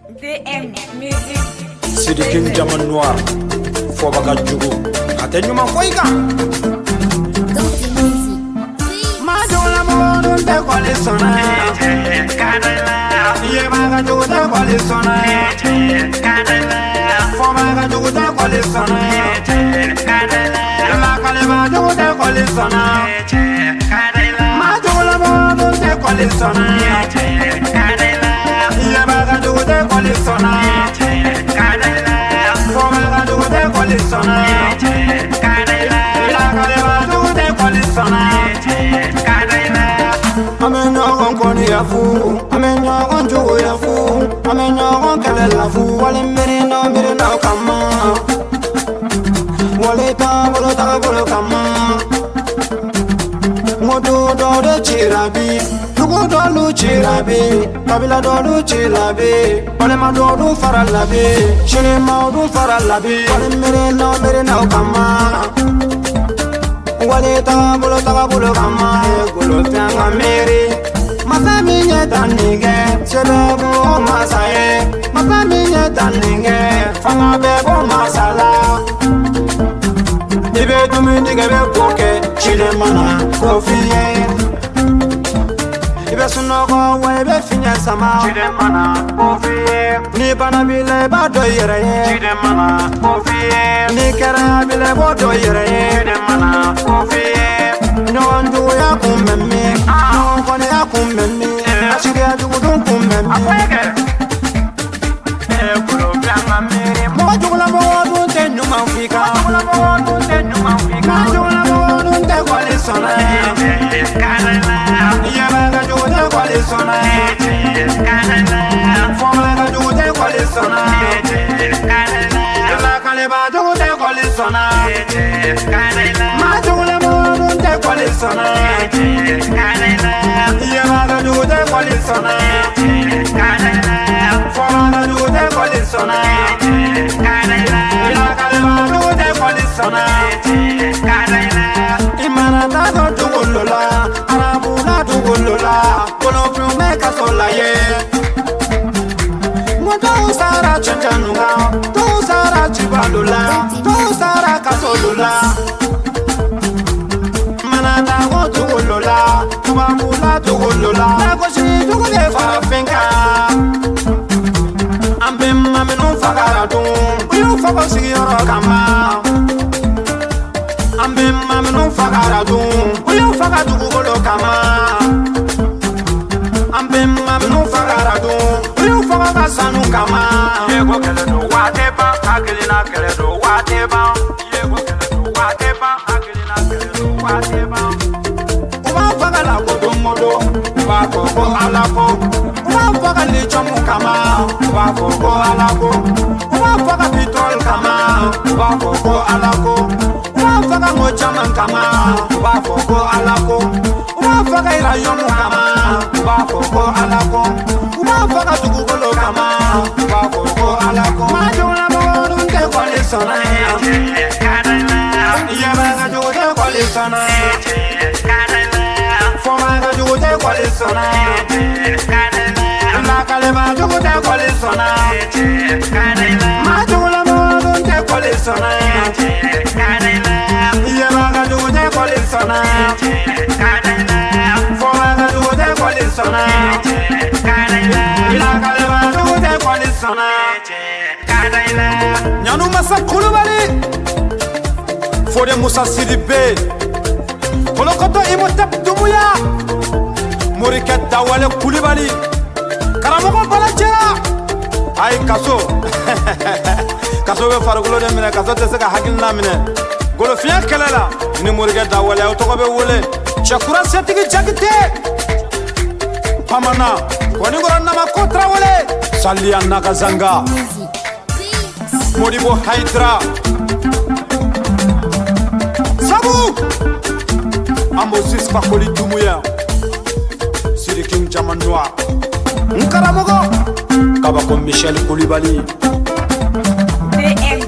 DM Music. Sidiking Jaman Noir Fobaga Jugu Atenyuma Foika Majola Mono de Colisona Yemaga Jugu de Colisona Fobaga Jugu de Colisona La Calema Jugu de Colisona Majola Mono de Colisona Yemaga Jugu de Colisona Fobaga Jugu de Colisona La Calema Jugu de Colisona Amenyogon koni ya fu, amenyogon jugo ya fu, amenyogon kele la fu, wale mere no kama, wale ta bolo kama. Modo do de chirabi, dugo do lu chirabi, kabila do lu chirabi, wale ma do lu faralabi, shiri ma do faralabi, wale mere no kama. Wale ta bolo kama, gulo fianga meri. Masa minye tanige, sebebu masaye. Masa minye tanige, fanga bebo masala. Ibe tumi dige be koke, chile mana kofiye. Ibe sunoko wa ibe finye sama, chile mana kofiye. Ni bana bile ba do yere, chile mana kofiye. Ni kera bile bo do yere, chile mana kofiye. Nyon du ya kummemi, nyon kone ya kummemi, ashiri ya dugu dun kummemi. Kulo fianga meri, mo jugula mo dun te nyuma fika, mo jugula mo dun te kwali sona. Yaba jugu te kwali sona, fomla ka jugu te kwali sona, la kaleba jugu te kwali sona. Ma jugula mo dun te kwali sona, yaba jugu te kwali sona, fomla ka jugu te kwali sona, la kaleba jugu te kwali sona. Imana ta do jugulola, arabula jugulola, kono flume kasola ye. Moto sara chanchanuga, to sara chibalula, to sara kasolula. Manata go jugulola, tubamula jugulola, nagoshi jugule farafenka. Ambe mame no fagara dum, uyu fago sigiyoro kama. Ambe mame no fagara dum, uyu faga jugolo kama. Ambe mame no fagara dum, uyu faga kasanu kama. Yego kele do wateba, akilina kele do wateba. Yego kele do wateba, akilina kele do wateba. Uba faga la kodomodo, uba koko alako. Uba faga lichomu kama, uba koko alako. Uba faga pitol kama, uba koko alako. Uba faga mochaman kama, uba koko alako. Uba faga irayomu kama, uba koko alako. Uba faga tukugolo kama, uba koko alako. Majula bodun te kwali sona, yaba jugu te kwali sona, foma jugu te kwali sona, la kaleba jugu te kwali sona, majula bodun te kwali sona, yaba jugu te kwali sona, foma jugu te kwali sona, la kaleba jugu te kwali sona. Nyanu Masa Kulubali Fode Musa Sidibe Kolokoto Imotep Dumuya Moriket Dawale Kulubali Karamogo Balachera Ay kaso Kaso be fargulo de mine kaso te seka hakilna mine Golo fiya kelela ni Moriket Dawale otoko be wole Chakura setigi jagite Pamana Wani gorana makotra wole Sali anaka zanga Modibo Hydra Sabu Amosis Fakoli Dumuya Sidiking Jaman Noir Nkaramogo Kabako Michel Koulibaly DM